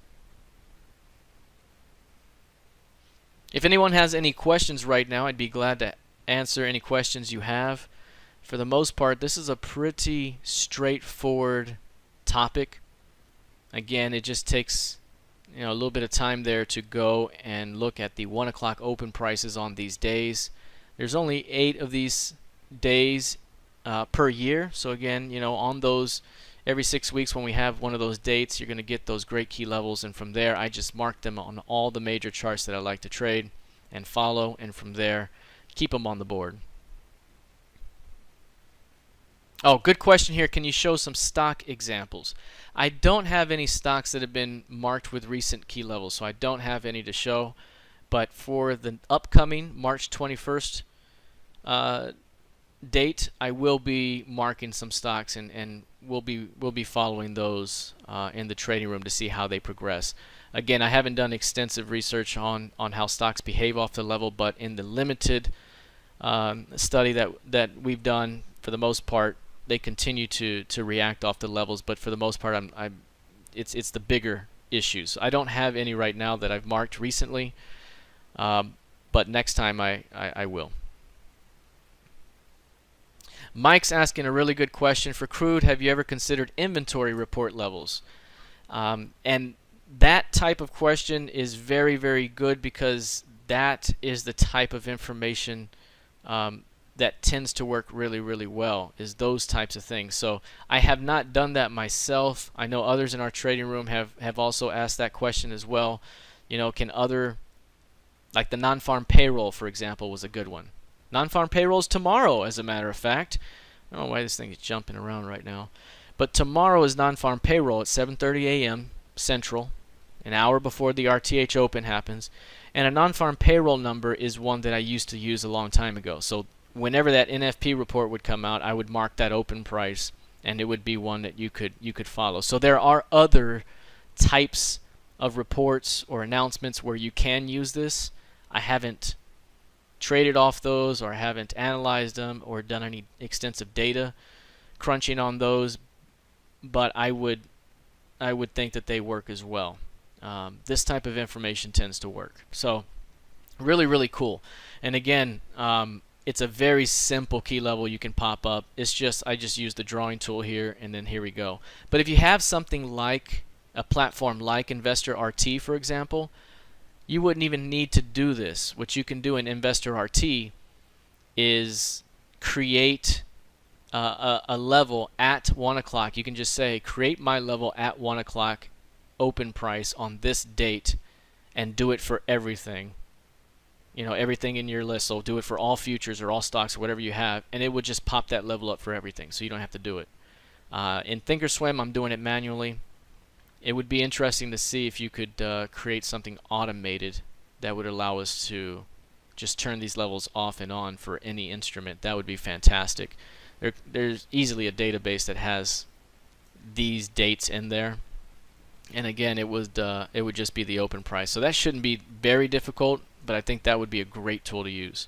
If anyone has any questions right now, I'd be glad to answer any questions you have. For the most part, this is a pretty straightforward topic. Again, it just takes a little bit of time there to go and look at the 1 o'clock open prices on these days. There's only 8 of these days per year. So again, on those every 6 weeks when we have one of those dates, you're going to get those great key levels, and from there I just mark them on all the major charts that I like to trade and follow, and from there keep them on the board. Oh, good question here. Can you show some stock examples? I don't have any stocks that have been marked with recent key levels, so I don't have any to show. But for the upcoming March 21st date, I will be marking some stocks, and we'll be following those in the trading room to see how they progress. Again, I haven't done extensive research on how stocks behave off the level, but in the limited study that we've done, for the most part, they continue to react off the levels. But for the most part, it's the bigger issues. I don't have any right now that I've marked recently, but next time I will. Mike's asking a really good question. For crude, have you ever considered inventory report levels? And that type of question is very, very good, because that is the type of information that tends to work really, really well, is those types of things. So I have not done that myself. I know others in our trading room have also asked that question as well. Can other, like the non-farm payroll, for example, was a good one. Non-farm payroll is tomorrow, as a matter of fact. I don't know why this thing is jumping around right now. But tomorrow is non-farm payroll at 7:30 a.m. Central, an hour before the RTH Open happens. And a non-farm payroll number is one that I used to use a long time ago. So whenever that NFP report would come out, I would mark that open price, and it would be one that you could follow. So there are other types of reports or announcements where you can use this. I haven't traded off those, or haven't analyzed them, or done any extensive data crunching on those, but I would think that they work as well. This type of information tends to work. So really, really cool. And again, it's a very simple key level you can pop up. It's just, I just use the drawing tool here, and then here we go. But if you have something like a platform like Investor RT, for example, you wouldn't even need to do this. What you can do in Investor RT is create a level at 1 o'clock. You can just say, create my level at 1 o'clock open price on this date, and do it for everything. Everything in your list. So do it for all futures or all stocks or whatever you have, and it would just pop that level up for everything, so you don't have to do it. In Thinkorswim, I'm doing it manually. It would be interesting to see if you could create something automated that would allow us to just turn these levels off and on for any instrument. That would be fantastic. There's easily a database that has these dates in there, and again, it would just be the open price. So that shouldn't be very difficult, but I think that would be a great tool to use.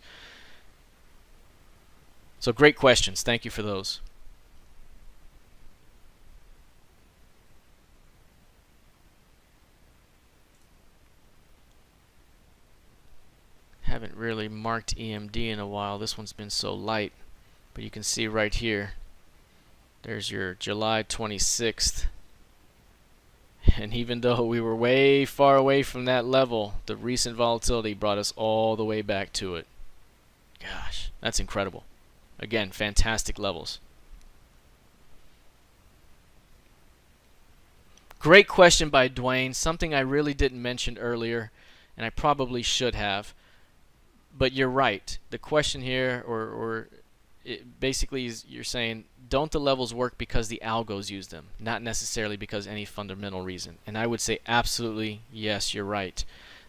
So great questions. Thank you for those. Haven't really marked EMD in a while. This one's been so light, but you can see right here, there's your July 26th. And even though we were way far away from that level, the recent volatility brought us all the way back to it. Gosh, that's incredible. Again, fantastic levels. Great question by Dwayne. Something I really didn't mention earlier, and I probably should have. But you're right. The question here, or it basically is, you're saying, don't the levels work because the algos use them, not necessarily because any fundamental reason? And I would say absolutely yes, you're right.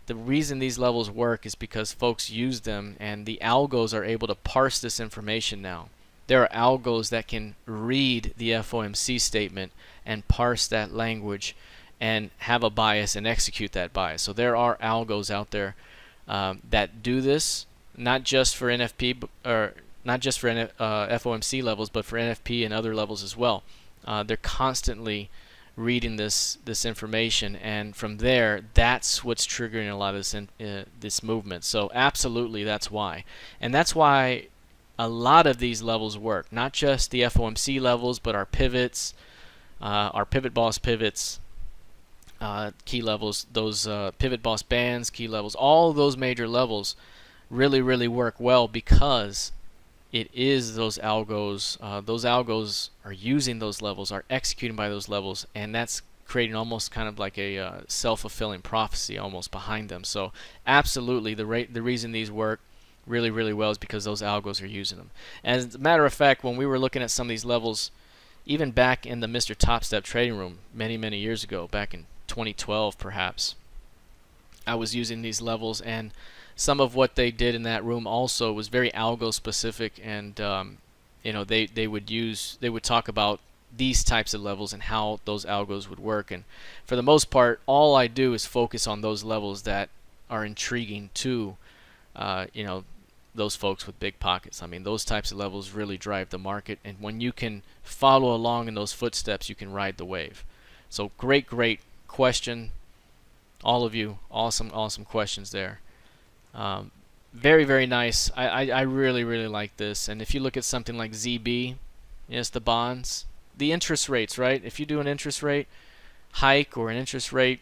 The reason these levels work is because folks use them, and the algos are able to parse this information now. There are algos that can read the FOMC statement and parse that language and have a bias and execute that bias. So there are algos out there that do this, not just for NFP, or not just for FOMC levels, but for NFP and other levels as well. They're constantly reading this information, and from there, that's what's triggering a lot of this movement. So absolutely, that's why, and that's why a lot of these levels work. Not just the FOMC levels, but our pivots, our pivot boss pivots, key levels, those pivot boss bands, key levels, all those major levels really work well because it is those algos. Those algos are using those levels, are executing by those levels, and that's creating almost kind of like a self-fulfilling prophecy almost behind them. So absolutely, the reason these work really well is because those algos are using them. As a matter of fact, when we were looking at some of these levels, even back in the Mr. Top Step trading room many years ago, back in 2012 perhaps, I was using these levels, and some of what they did in that room also was very algo specific, and they would talk about these types of levels and how those algos would work. And for the most part, all I do is focus on those levels that are intriguing to those folks with big pockets. I mean, those types of levels really drive the market, and when you can follow along in those footsteps, you can ride the wave. So great question, all of you. Awesome questions there. Very nice. I really like this. And if you look at something like ZB, yes, the bonds, the interest rates, right? If you do an interest rate hike or an interest rate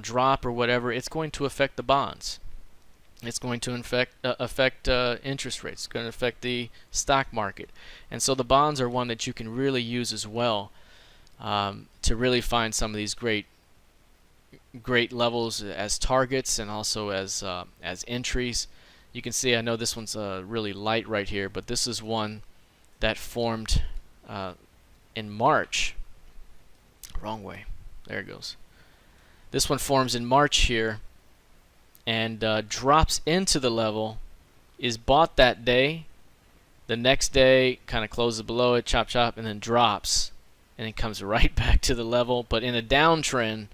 drop or whatever, it's going to affect the bonds. It's going to affect interest rates. It's going to affect the stock market. And so the bonds are one that you can really use as well to really find some of these great levels as targets and also as entries. You can see, I know this one's really light right here, but this is one that formed in March. Wrong way. There it goes. This one forms in March here and drops into the level, is bought that day. The next day kind of closes below it, chop, and then drops, and then comes right back to the level. But in a downtrend,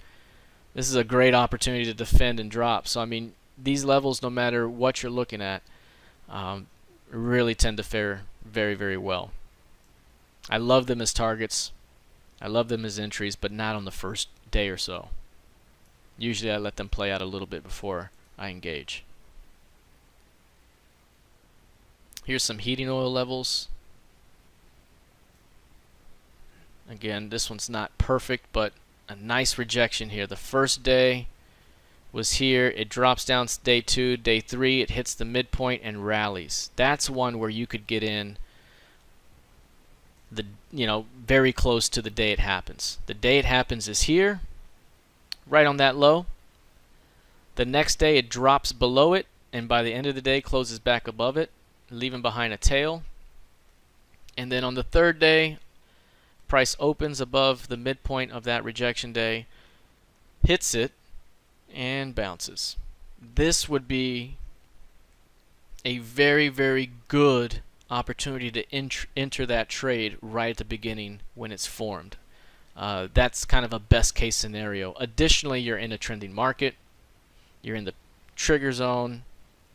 this is a great opportunity to defend and drop. So I mean, these levels, no matter what you're looking at, really tend to fare very well. I love them as targets. I love them as entries, but not on the first day or so. Usually I let them play out a little bit before I engage. Here's some heating oil levels. Again, this one's not perfect, but a nice rejection here. The first day was here. It drops down day 2, day 3. It hits the midpoint and rallies. That's one where you could get in very close to the day it happens. The day it happens is here, right on that low. The next day it drops below it, and by the end of the day closes back above it, leaving behind a tail. And then on the third day, price opens above the midpoint of that rejection day, hits it, and bounces. This would be a very good opportunity to enter that trade right at the beginning when it's formed. That's kind of a best case scenario. Additionally, you're in a trending market. You're in the trigger zone.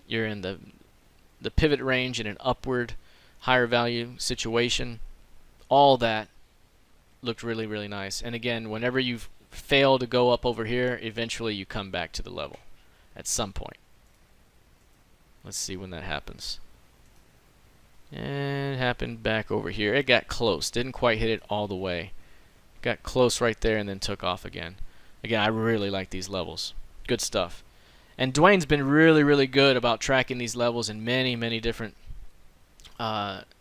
You're in the pivot range in an upward higher value situation. All that looked really nice. And again, whenever you fail to go up over here, eventually you come back to the level at some point. Let's see when that happens. And it happened back over here. It got close. Didn't quite hit it all the way. Got close right there and then took off again. Again, I really like these levels. Good stuff. And Dwayne's been really good about tracking these levels in many different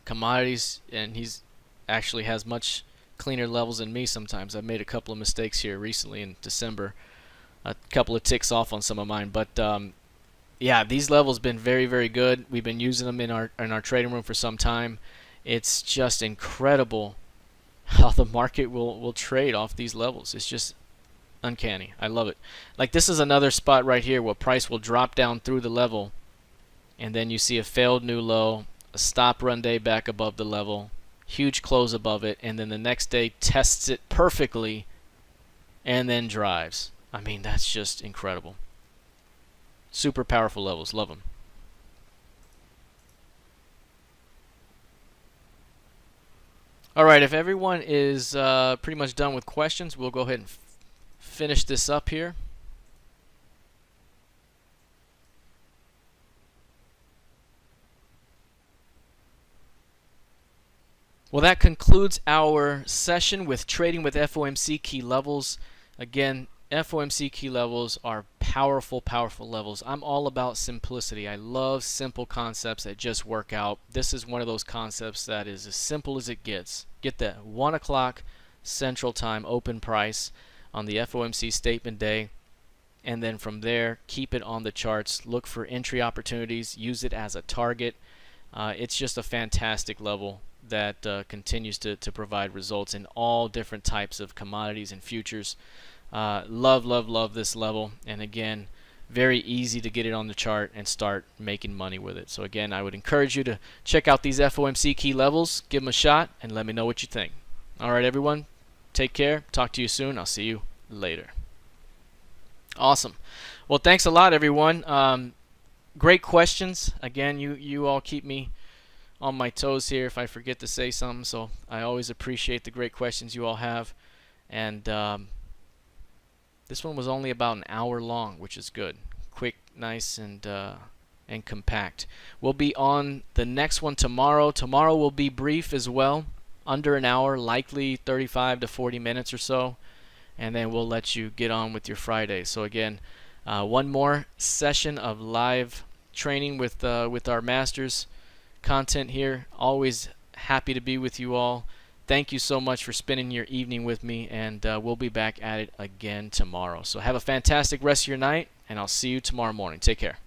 commodities, and he's actually has much cleaner levels than me sometimes. I've made a couple of mistakes here recently in December, a couple of ticks off on some of mine, but yeah, these levels been very good. We've been using them in our trading room for some time. It's just incredible how the market will trade off these levels. It's just uncanny. I love it. Like, this is another spot right here where price will drop down through the level, and then you see a failed new low, a stop run day back above the level, huge close above it, and then the next day tests it perfectly and then drives. I mean, that's just incredible. Super powerful levels. Love them. All right, if everyone is pretty much done with questions, we'll go ahead and finish this up here. Well, that concludes our session with trading with FOMC key levels. Again, FOMC key levels are powerful, powerful levels. I'm all about simplicity. I love simple concepts that just work out. This is one of those concepts that is as simple as it gets. Get the 1 o'clock Central Time open price on the FOMC statement day, and then from there, keep it on the charts. Look for entry opportunities. Use it as a target. It's just a fantastic level that continues to provide results in all different types of commodities and futures. Love, love, love this level, and again, very easy to get it on the chart and start making money with it. So again, I would encourage you to check out these FOMC key levels, give them a shot, and let me know what you think. All right, everyone, take care. Talk to you soon. I'll see you later. Awesome. Well, thanks a lot, everyone. Great questions. Again, you all keep me on my toes here if I forget to say something, so I always appreciate the great questions you all have. And this one was only about an hour long, which is good. Quick, nice, and compact. We'll be on the next one tomorrow. Tomorrow will be brief as well, under an hour, likely 35 to 40 minutes or so, and then we'll let you get on with your Friday. So again, one more session of live training with our masters content here. Always happy to be with you all. Thank you so much for spending your evening with me, and we'll be back at it again tomorrow. So have a fantastic rest of your night, and I'll see you tomorrow morning. Take care.